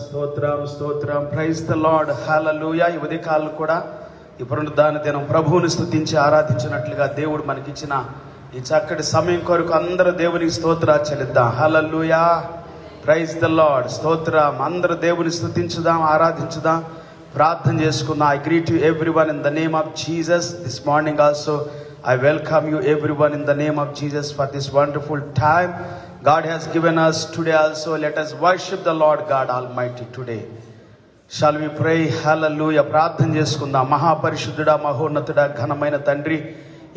స్తోత్రం స్తోత్రం. Praise the Lord. Hallelujah. ఈ ఉదయకాలం కూడా ఈ పునరుద్ధాన దినం ప్రభువుని స్తుతించి ఆరాధించినట్లుగా దేవుడు మనకిచ్చిన ఈ చక్కటి సమయం కొరకు అందరూ దేవునికి స్తోత్రాలు చెల్లిద్దాం. హల్లెలూయా. Praise the Lord. స్తోత్రం. అందరూ దేవుని స్తుతించుదాం, ఆరాధించుదాం, ప్రార్థన చేసుకుందాం. I greet you everyone in the name of Jesus. This morning also I welcome you everyone in the name of Jesus for this wonderful time God has given us today also. Let us worship the Lord God Almighty today. Shall we pray? Hallelujah. ప్రార్థన చేసుకుందాం. మహాపరిశుద్ధుడా, మహోన్నతుడా, ఘనమైన తండ్రి,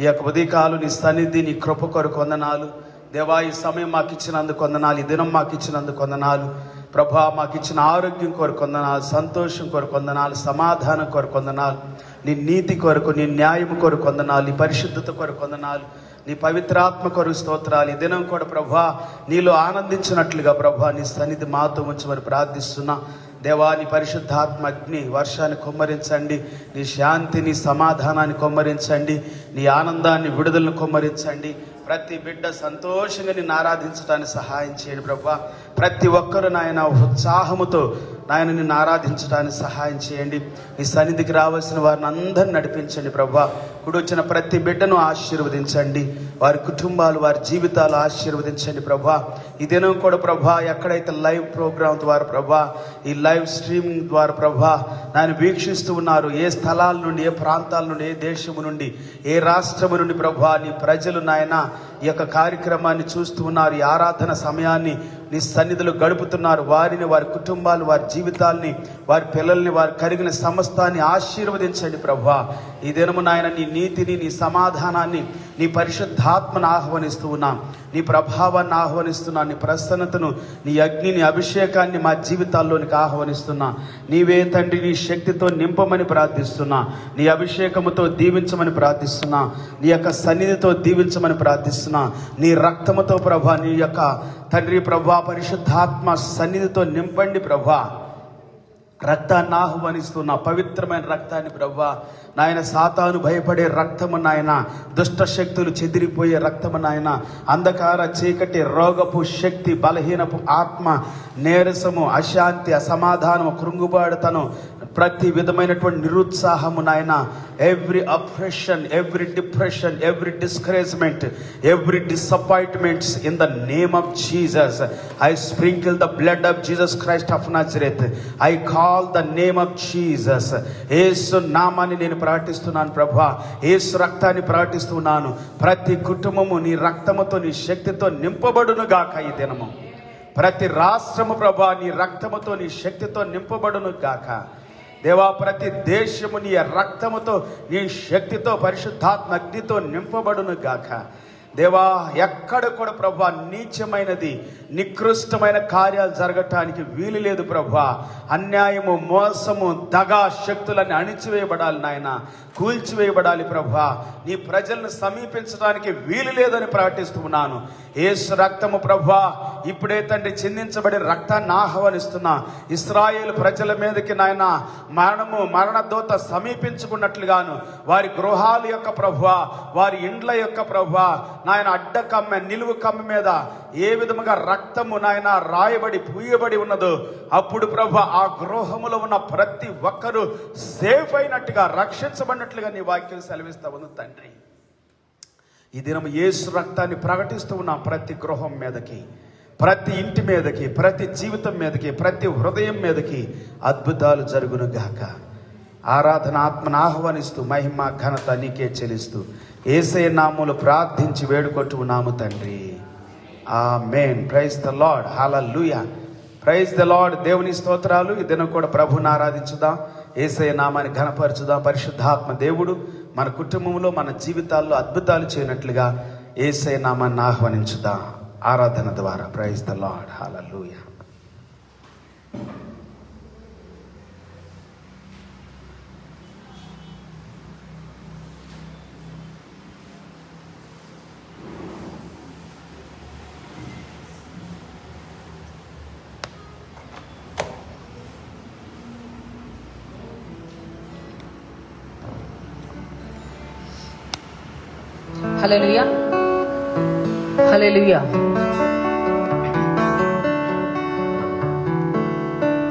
ఈ యొక్క ఉదయకాలం నీ సన్నిధి, నీ కృప కొరకు వందనాలు దేవా. ఈ సమయం మాకు ఇచ్చినందుకు వందనాలు, ఈ దినం మాకు ఇచ్చినందుకు వందనాలు ప్రభా. మాకు ఇచ్చిన ఆరోగ్యం కొరకు వందనాలు, సంతోషం కొరకు వందనాలు, సమాధానం కొరకు వందనాలు, నీ నీతి కొరకు, నీ న్యాయం కొరకు వందనాలు, నీ పరిశుద్ధత కొరకు వందనాలు, నీ పవిత్రాత్మ కొరకు స్తోత్రాలు. ఈ దినం కూడా ప్రభా నీలో ఆనందించినట్లుగా ప్రభా నీ సన్నిధి మాతో ఉంచమని ప్రార్థిస్తున్నా దేవా. నీ పరిశుద్ధాత్మ అగ్ని వర్షాన్ని కుమ్మరించండి, నీ శాంతిని, సమాధానాన్ని కుమ్మరించండి, నీ ఆనందాన్ని, విడుదలను కుమ్మరించండి. ప్రతి బిడ్డ సంతోషంగా నిన్ను ఆరాధించడానికి సహాయం చేయండి ప్రభా. ప్రతి ఒక్కరు నాయన ఉత్సాహముతో నాయన నిన్ను ఆరాధించడానికి సహాయం చేయండి. నీ సన్నిధికి రావాల్సిన వారిని అందరిని నడిపించండి ప్రభా. ఇప్పుడు వచ్చిన ప్రతి బిడ్డను ఆశీర్వదించండి, వారి కుటుంబాలు, వారి జీవితాలు ఆశీర్వదించండి ప్రభా. ఈ దినం కూడా ప్రభా ఎక్కడైతే లైవ్ ప్రోగ్రాం ద్వారా ప్రభా, ఈ లైవ్ స్ట్రీమింగ్ ద్వారా ప్రభా నాయన వీక్షిస్తూ ఉన్నారు, ఏ స్థలాల నుండి, ఏ ప్రాంతాల నుండి, ఏ దేశము నుండి, ఏ రాష్ట్రము నుండి ప్రభా నీ ప్రజలు నాయన ఈ యొక్క కార్యక్రమాన్ని చూస్తూ ఉన్నారు, ఈ ఆరాధన సమయాన్ని నీ సన్నిధిలో గడుపుతున్నారు. వారిని, వారి కుటుంబాలు, వారి జీవితాల్ని, వారి పిల్లల్ని, వారి కలిగిన సమస్తాన్ని ఆశీర్వదించండి ప్రభా. ఈ దినము నాయన నీ నీతిని, నీ సమాధానాన్ని, నీ పరిశుద్ధాత్మను ఆహ్వానిస్తూ ఉన్నాం, నీ ప్రభావాన్ని ఆహ్వానిస్తున్నా, నీ ప్రసన్నతను, నీ అగ్నిని, అభిషేకాన్ని మా జీవితాల్లోనికి ఆహ్వానిస్తున్నా. నీవే తండ్రి నీ శక్తితో నింపమని ప్రార్థిస్తున్నా, నీ అభిషేకముతో దీవించమని ప్రార్థిస్తున్నా, నీ యొక్క సన్నిధితో దీవించమని ప్రార్థిస్తున్నా. నీ రక్తముతో ప్రభా, నీ యొక్క తండ్రి ప్రభా పరిశుద్ధాత్మ సన్నిధితో నింపండి ప్రభా. రక్తాన్ని ఆహ్వానిస్తున్న పవిత్రమైన రక్తాన్ని ప్రభా నాయన, సాతాను భయపడే రక్తము నాయన, దుష్ట శక్తులు చెదిరిపోయే రక్తము నాయన, అంధకార చీకటి, రోగపు శక్తి, బలహీనపు ఆత్మ, నీరసము, అశాంతి, అసమాధానము, కృంగుబాటుతనం, ప్రతి విధమైనటువంటి నిరుత్సాహము నాయన, every oppression, every depression, every discouragement, every disappointments in the name of Jesus. I sprinkle the blood of Jesus Christ of Nazareth. I call the name of Jesus. యేసు నామాన్ని నేను ప్రకటిస్తున్నాను ప్రభా, యేసు రక్తాన్ని ప్రకటిస్తున్నాను. ప్రతి కుటుంబము నీ రక్తముతో, నీ శక్తితో నింపబడును గాక. ఈ దినము ప్రతి రాష్ట్రము ప్రభా నీ రక్తముతో, నీ శక్తితో నింపబడును గాక దేవా. ప్రతి దేశము నీ రక్తముతో, నీ శక్తితో, పరిశుద్ధాత్మ అగ్నితో నింపబడును గాక దేవా. ఎక్కడ కూడా ప్రభా నీచమైనది, నికృష్టమైన కార్యాలు జరగటానికి వీలు లేదు ప్రభా. అన్యాయము, మోసము, దగా శక్తులన్నీ అణిచివేయబడాలి నాయన, కూల్చివేయబడాలి ప్రభా. నీ ప్రజలను సమీపించడానికి వీలు లేదని ప్రకటిస్తున్నాను. యేసు రక్తము ప్రభా ఇప్పుడే తండ్రి చిందించబడిన రక్తాన్ని ఆహ్వానిస్తున్నా. ఇశ్రాయేలు ప్రజల మీదకి నాయన మరణదూత సమీపించుకున్నట్లుగాను, వారి గృహాల యొక్క ప్రభా, వారి ఇండ్ల యొక్క ప్రభా నాయన, అడ్డకమ్మ, నిలువు కమ్మ మీద ఏ విధముగా రక్తము నాయన రాయబడి పూయబడి ఉన్నదో, అప్పుడు ప్రభా ఆ గృహములో ఉన్న ప్రతి ఒక్కరూ సేఫ్ అయినట్టుగా, రక్షించబడినట్లుగా నీ వాక్యం సెలవిస్తా ఉంది తండ్రి. ఈ దినం యేసు రక్తాన్ని ప్రకటిస్తూ ఉన్నాం. ప్రతి గృహం మీదకి, ప్రతి ఇంటి మీదకి, ప్రతి జీవితం మీదకి, ప్రతి హృదయం మీదకి అద్భుతాలు జరుగును గాక. ఆరాధన ఆత్మను ఆహ్వానిస్తూ మహిమ ఘనత నీకే చెల్లిస్తూ యేసయ్య నామములో ప్రార్థించి వేడుకొంటున్నాము తండ్రి. Amen. Praise the Lord. Hallelujah. Praise the Lord. దేవుని స్తోత్రాలు. ఈ దినం కూడా ప్రభువుని ఆరాధించుదాం, యేసయ్య నామాన్ని ఘనపరచుదాం. పరిశుద్ధాత్మ దేవుడు మన కుటుంబంలో, మన జీవితాల్లో అద్భుతాలు చేయనట్లుగా యేసయ్య నామాన్ని ఆహ్వానించుదాం ఆరాధన ద్వారా. Praise the Lord. Hallelujah. Hallelujah. Hallelujah.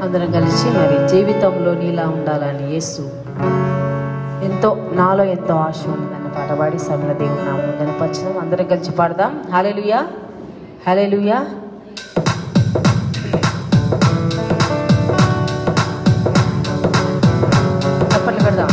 అందరం కలిసి మరి జీవితంలో నీలా ఉండాలని యేసు నాలో ఎంతో ఆశ ఉందని పాట పాడి సమల దేవుని నామం కనపరచుదాం. అందరం కలిసి పాడదాం. హల్లెలూయా, హల్లెలూయా. చప్పట్లు పెడదాం.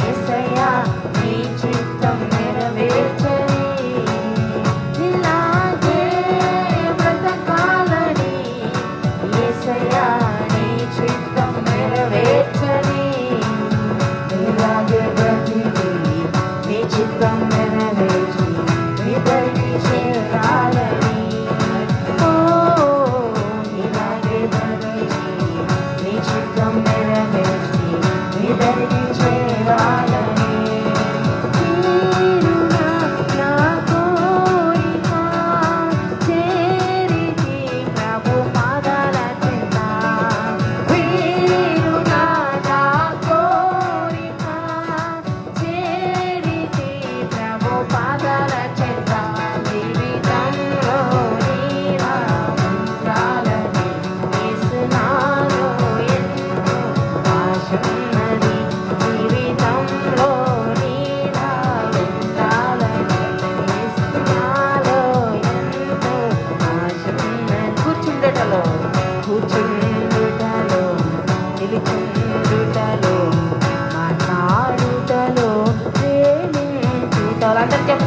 యేసయ్యా నీ చిత్తం నెరవేర్చని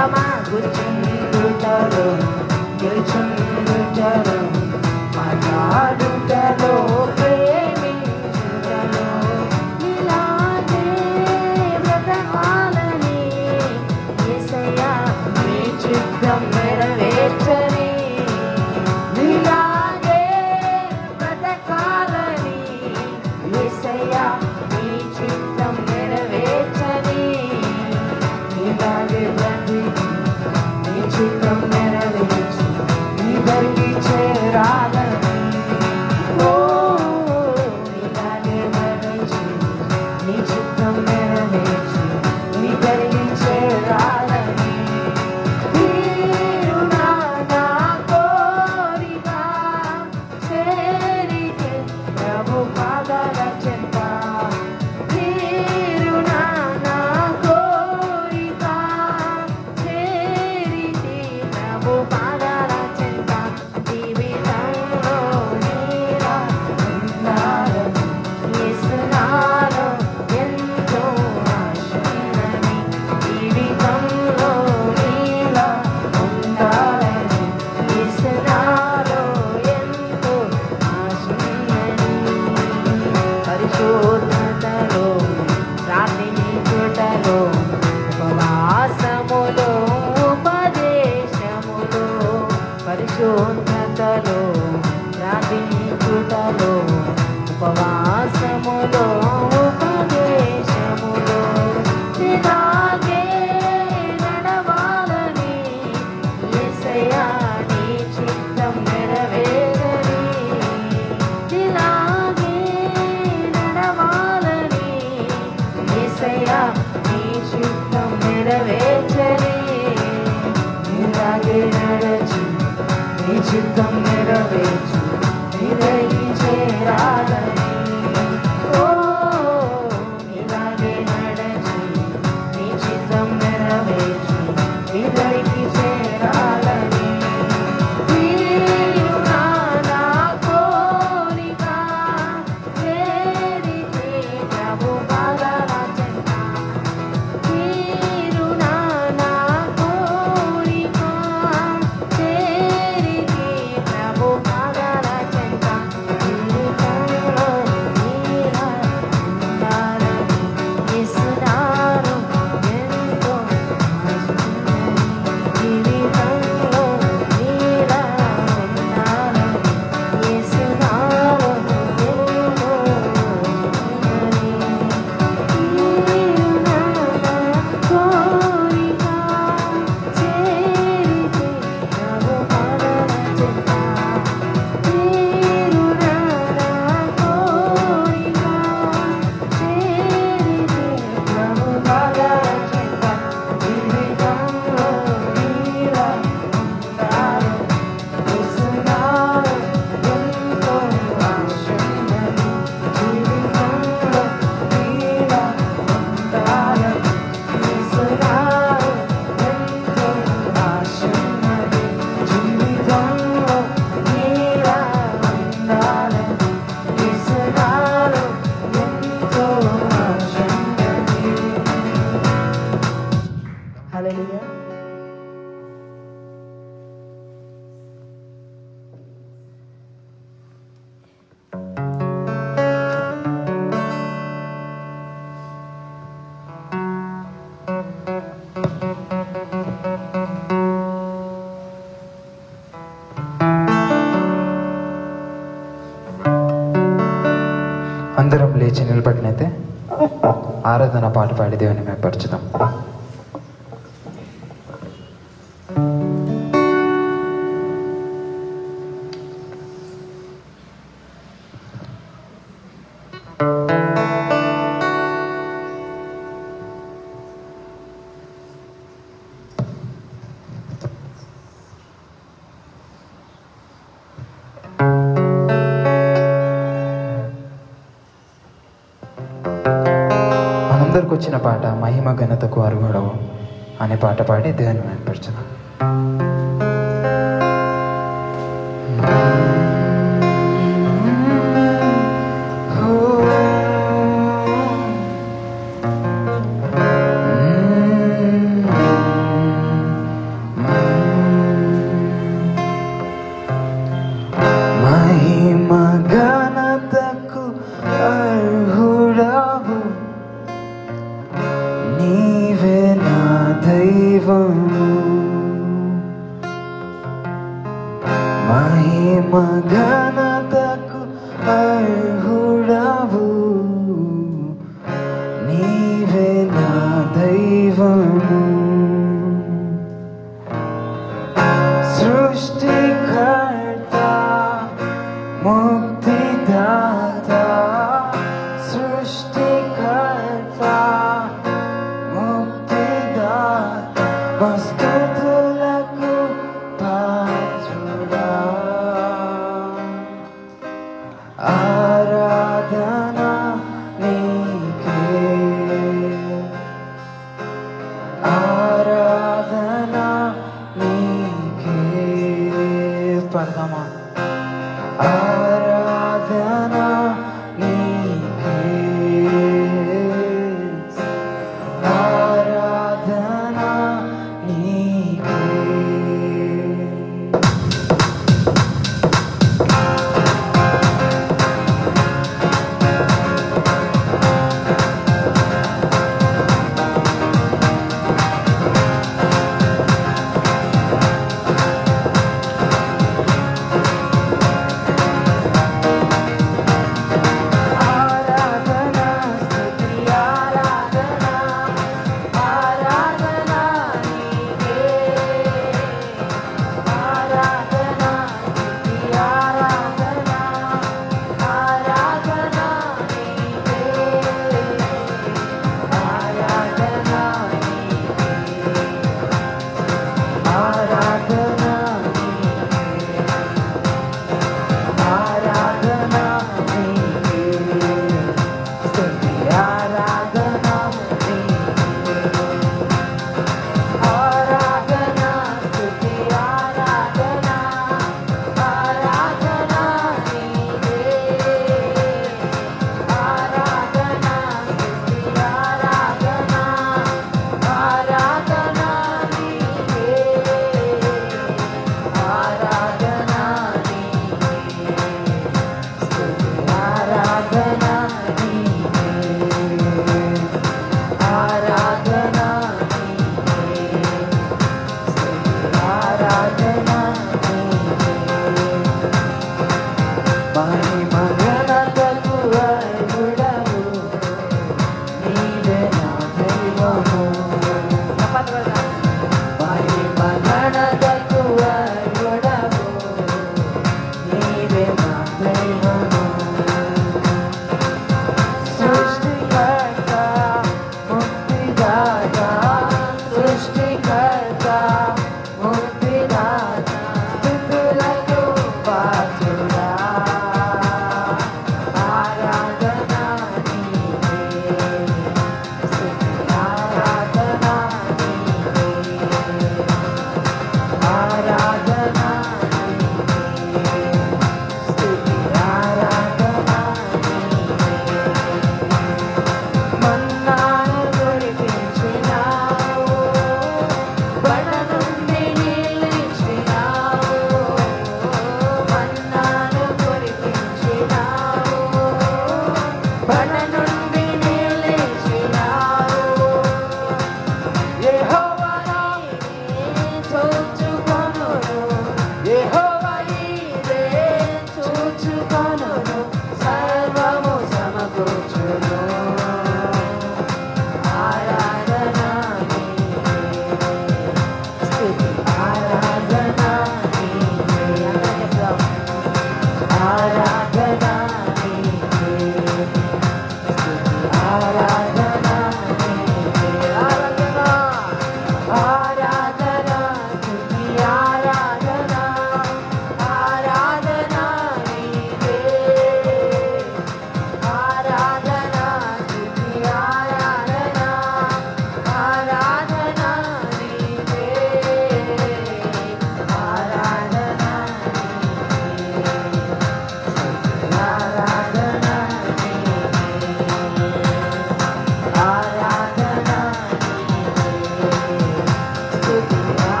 పాడదామా కూర్చుండుటలో నిల్చుండుటలో మాట్లాడుటలో ప్రేమించుటలో ఇలాగే బ్రతకాలని యేసయ్యా నీ చిత్తం నెరవేర్చని ఇలాగే బ్రతకాలని యేసయ్యా నీ చిత్తం నెరవేర్చని ఇలాగే బ్రతికి నీ చిత్తం నెరవేర్చి నీ దరికి చేరాలని ఓ ఇలాగే బ్రతికి నీ చిత్తం నెరవేర్చి నీ దరికి చేరాలని తీరునా నా కోరిక చేరితే ప్రభు పాదాల చెంత తీరునా నా కోరిక చేరితే ప్రభు పాదాల చెంత జీవితంలో నీలా ఉండాలని యేసునాలో ఎంతో ఆశలని జీవితంలో నీలా ఉండాలని యేసునాలో ఎంతో ఆశలని పరిశోధనలో ప్రార్థించుటలో ఉపవాసములో ఉపదేశములో పరిశోధనలో ప్రార్థించుటలో ఉపవాసములో ఉపదేశములో ఇలాగే నడవాలని యేసయ్యా నీ చిత్తం నెరవేరని ఇలాగే నడవాలని యేసయ్యా నీ చిత్తం నెరవేర్చని ఇలాగే నడచి నీ చిత్తం నెరవేర్చు నీ దరికి చేరాలని ఓ ఇలాగే నడచి నీ చిత్తం నెరవేర్చు నీ దరికి చేరాలని తీరునా నా కోరిక చేరితే ప్రభు పాదాల చెంత తీరునా నా కోరిక చేరితే ప్రభు పాదాల చెంత జీవితంలో నీలా ఉండాలని యేసునాలో ఎంతో ఆశలని జీవితంలో నీలా ఉండాలని యేసునాలో ఎంతో ఆశలని తీరునా నా కోరిక చేరితే ప్రభు పాదాల చెంత తీరునా నా కోరిక చేరితే ప్రభు పాదాల చెంత జీవితంలో నీలా ఉండాలని యేసునాలో ఎంతో ఆశలని జీవితంలో నీలా ఉండాలని యేసునాలో ఎంతో ఆశలని జీవితంలో నీలా ఉండాలని యేసునాలో ఎంతో ఆశలని హల్లెలూయా. అందరం లేచి నిలబడినైతే ఆరాధన పాట పాడి దేవుని మేపరచుదాం. మనందరికి వచ్చిన పాట మహిమ ఘనతకు అర్హుడవు అనే పాట పాడి దేవుని మేపరచుదాం. ఘనతకు అర్హుడవు, నీవే నా దైవము. సృష్టికర్త ముక్తిదాత, సృష్టికర్త ముక్తిదాత, వస్తుతులకు పాత్రుడా. ఆరాధన నీకే, ఆరాధన నీకే. పడదామా? ఆరాధన నీకే, ఆరాధన నీకే.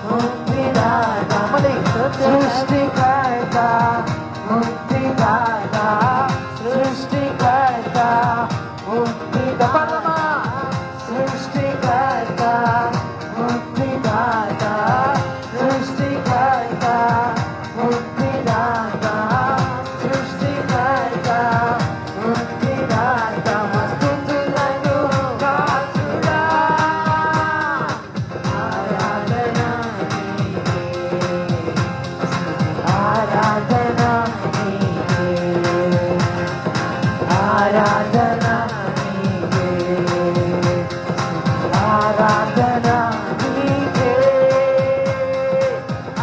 ముక్తిదాత సృష్టికర్త ముక్తిదాత సృష్టికర్త ముక్తిదాత సృష్టికర్త ముక్తిదాత సృష్టికర్త ముక్తిదాత సృష్టికర్త ముక్తిదాత మస్తుతులను కాచుడా ఆరాధన నీకే ఆరాధన నీకే ఆరాధన నీకే ఆరాధన నీకే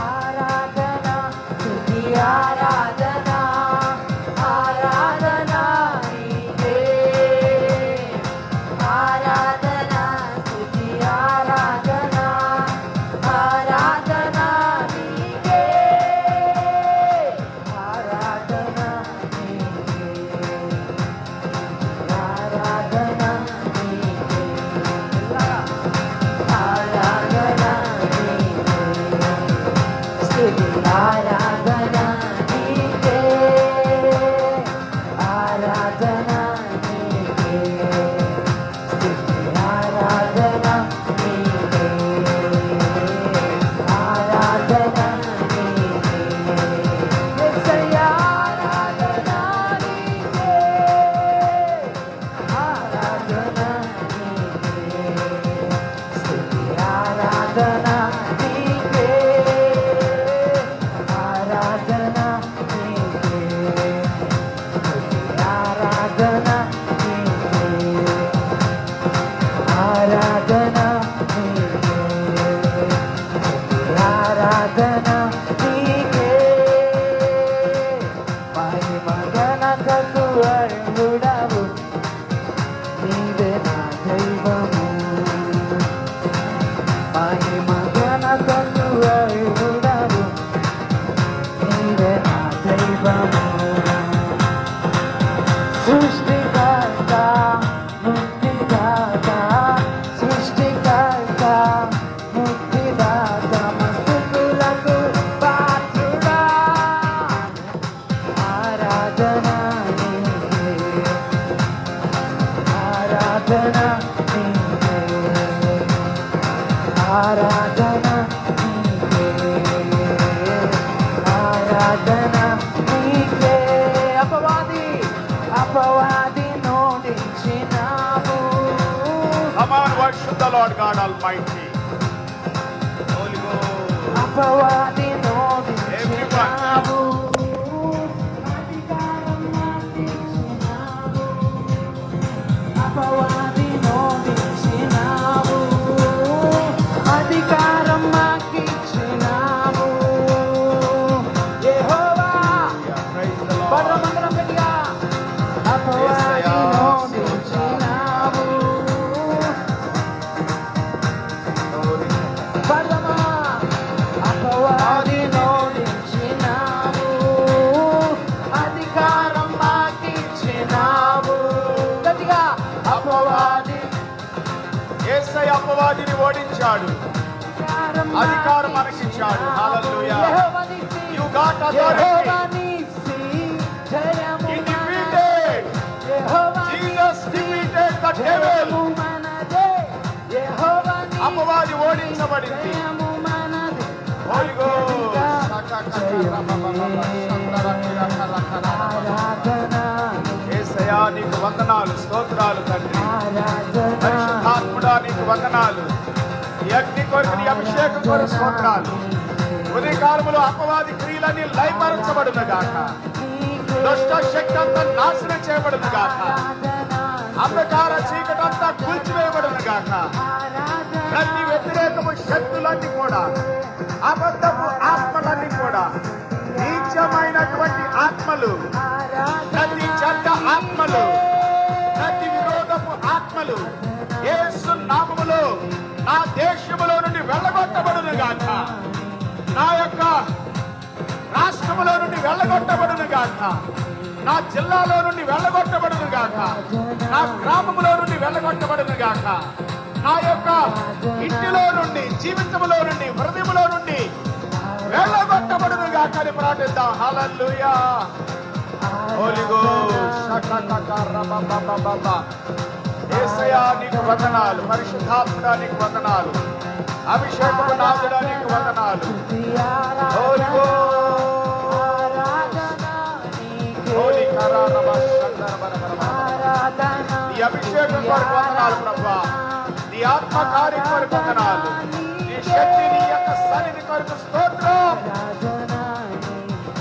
ఆరాధన స్తుతి ఆరాధన ఆరాధన నీకే ఆరాధన స్తుతి ఆరాధన ఆరాధన నీకే ఆరాధన నీకే ఆరాధన నీకే ఆరాధన నీకే స్తుతి ఆరాధన నీకే ఆరాధన నీకే స్తుతి ఆరాధన నీకే ఆరాధన నీకే యేసయ్యా ఆరాధన నీకే ఆరాధన నీకే స్తుతి ఆరాధన నీకే ఆరాధన నీకే స్తుతి ఆరాధన నీకే ఆరాధన నీకే స్తుతి ఆరాధన నీకే మహిమ ఘనతకు అర్హుడవు నీవే నా దైవము మహిమ ఘనతకు అర్హుడవు నీవే నా దైవము సృష్టికర్త ముక్తిదాత సృష్టికర్త ముక్తిదాత మస్తుతులకు పాత్రుడా ఆరాధన నీకే ఆరాధన నీకే ఆరాధన నీకే ఆరాధన నీకే అపవాది నోడించినావు Come on, worship the Lord God Almighty. Holy Ghost. అపవాది నోడించినావు అపవాది నోడించినావు అధికారం మాకిచ్చినావు యెహోవా Praise the Lord. పరమంగళం గట్టిగా అపవాది నోడించినావు పరమా అపవాది నోడించినావు అధికారం మాకిచ్చినావు గట్టిగా అపవాది యేసయ్య అపవాదిని ఓడించాడు, అధికారం మనకిచ్చాడు. Hallelujah. You got authority. He defeated. Jesus defeated the devil. అపవాది ఓడించబడింది. Holy Ghost. యేసయ్యా నీకు వందనాలు, స్తోత్రాలు తండ్రి. పరిశుద్ధాత్ముడా నీకు వందనాలు. ఈ అగ్ని కొరకు, నీ అభిషేకం కొరకు స్తోత్రాలు. ఉదయకాలములో అపవాది క్రియలన్నీ లయపరచబడును గాక. దుష్ట శక్తి అంతా నాశనం చేయబడును గాక. అంధకార చీకటి అంతా కూల్చివేయబడును గాక. ప్రతి వ్యతిరేకము శక్తులన్నీ కూడా, అబద్ధపు ఆత్మలన్నీ కూడా, నీచమైనటువంటి ఆత్మలు, ప్రతి చెడ్డ ఆత్మలు, ప్రతి విరోధపు ఆత్మలు యేసు నామములో నా దేశములో నుండి వెళ్ళగొట్టబడును గాక. నా యొక్క రాష్ట్రములో నుండి వెళ్ళగొట్టబడును గాక. నా జిల్లాలో నుండి వెళ్ళగొట్టబడును గాక. నా గ్రామములో నుండి వెళ్ళగొట్టబడును గాక. ఆ యొక్క ఇంటిలో నుండి, జీవితంలో నుండి, హృదయంలో నుండి వెళ్ళగొట్టబడును గాక అని ప్రార్థిద్దాం. హల్లెలూయా. హోలీ గోస్ట్ యేసయ్యా నీకు వందనాలు, పరిశుద్ధాత్ముడా నీకు వందనాలు, అభిషేకము నాథుడా నీకు వందనాలు. హోలీ హోలీ నీ అభిషేకం కొరకు వందనాలు ప్రభువా, నీ ఆత్మ కార్యం కొరకు వందనాలు, నీ శక్తి, నీ యొక్క సన్నిధి కొరకు స్తోత్రం.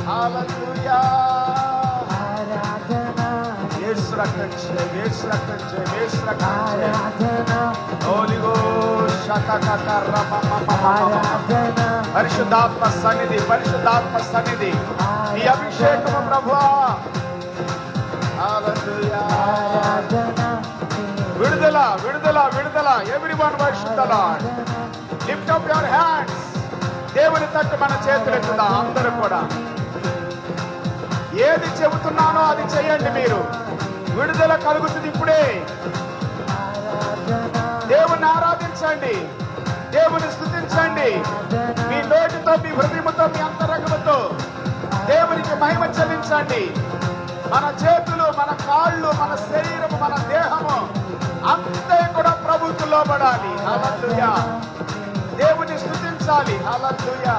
హల్లెలూయా. యేసు రక్తం జయ, యేసు రక్తం జయ, యేసు రక్తం జయ. హోలీ గోస్ట్ పరిశుద్ధాత్మ సన్నిధి, పరిశుద్ధాత్మ సన్నిధి, నీ అభిషేకము ప్రభువా. హల్లెలూయా. విడుదల, విడుదల, విడుదల. Everyone worship the lord. Lift up your hands. దేవుని తట్టు మన చేతులు ఎత్తుదాం అందరూ కూడా. ఏది చెబుతున్నానో అది చేయండి. మీరు విడుదల కలుగుతుంది ఇప్పుడే. దేవుని ఆరాధించండి, దేవుని స్తుతించండి. మీ నోటితో, మీ హృదయముతో, మీ అంతరంగముతో దేవునికి మహిమ చెల్లించండి. మన చేతులు, మన కాళ్ళు, మన శరీరము, మన దేహము అంతే కూడా ప్రభువుకు లోబడాలి. హల్లెలూయా. దేవుని స్తుతించాలి. హల్లెలూయా.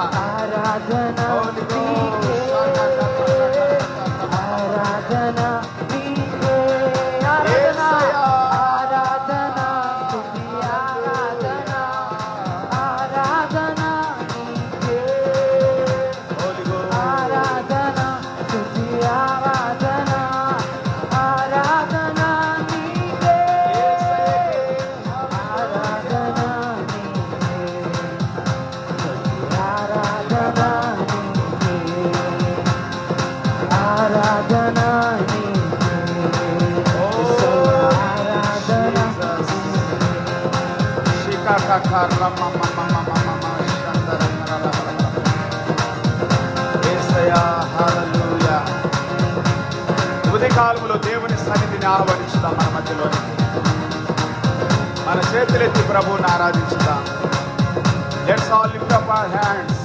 ఉదయకాలంలో దేవుని సన్నిధిని ఆహ్వానించుదాం. మన మధ్యలో మన చేతులెత్తి ప్రభువుని ఆరాధించుదాం. Let's all lift up our hands.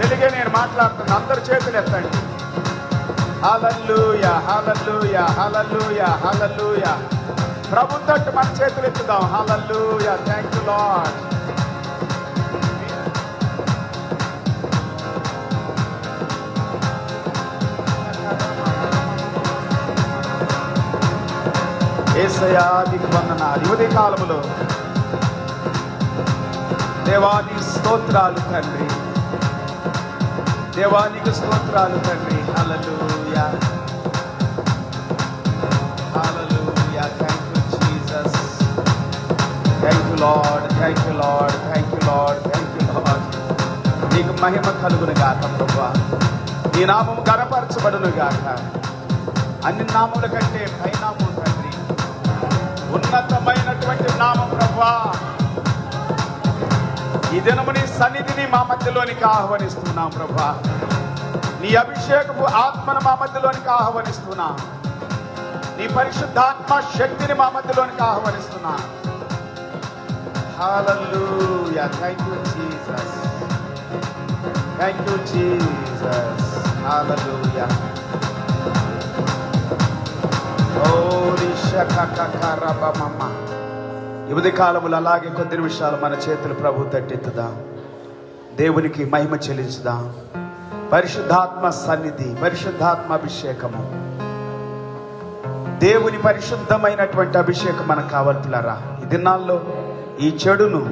తెలుగే నేను మాట్లాడుతున్నా, అందరు చేతులు ఎత్తండి. హల్లెలూయా, హల్లెలూయా, హల్లెలూయా, హల్లెలూయా. ప్రభు తట్టు మన చేతులు ఎత్తుదాం. హల్లెలూయా. Thank you Lord. యేసయ్యా నీకు వందనాలు. ఉదయ కాలములో దేవాని స్తోత్రాలు తండ్రి, దేవానికి స్తోత్రాలు తండ్రి. Hallelujah, hallelujah. Thank you Jesus. Thank you Lord, thank you Lord, thank you Lord, thank you Lord. నీకు మహిమ కలుగును గాక ప్రభువా. నీ నామము గణపరచబడును గాక. అన్ని నామముల కంటే పైనామం తండ్రి, ఉన్నతమైనటువంటి నామం ప్రభువా. ఈ దినము నీ సన్నిధిని మా మధ్యలోనికి ఆహ్వానిస్తున్నాం ప్రభువా. నీ అభిషేకపు ఆత్మను మా మధ్యలోనికి ఆహ్వానిస్తున్నాం. నీ పరిశుద్ధాత్మ శక్తిని మా మధ్యలోనికి ఆహ్వానిస్తున్నాం. Hallelujah. Thank you Jesus, thank you Jesus. Hallelujah. ఈ ఉదయ కాలములు అలాగే కొద్ది నిమిషాలు మన చేతులు ప్రభు తట్టెత్తుదాం. దేవునికి మహిమ చెల్లించుదాం. పరిశుద్ధాత్మ సన్నిధి, పరిశుద్ధాత్మ అభిషేకము, దేవుని పరిశుద్ధమైనటువంటి అభిషేకం మనకు కావాల్సిలారా. ఈ దినాల్లో ఈ చెడును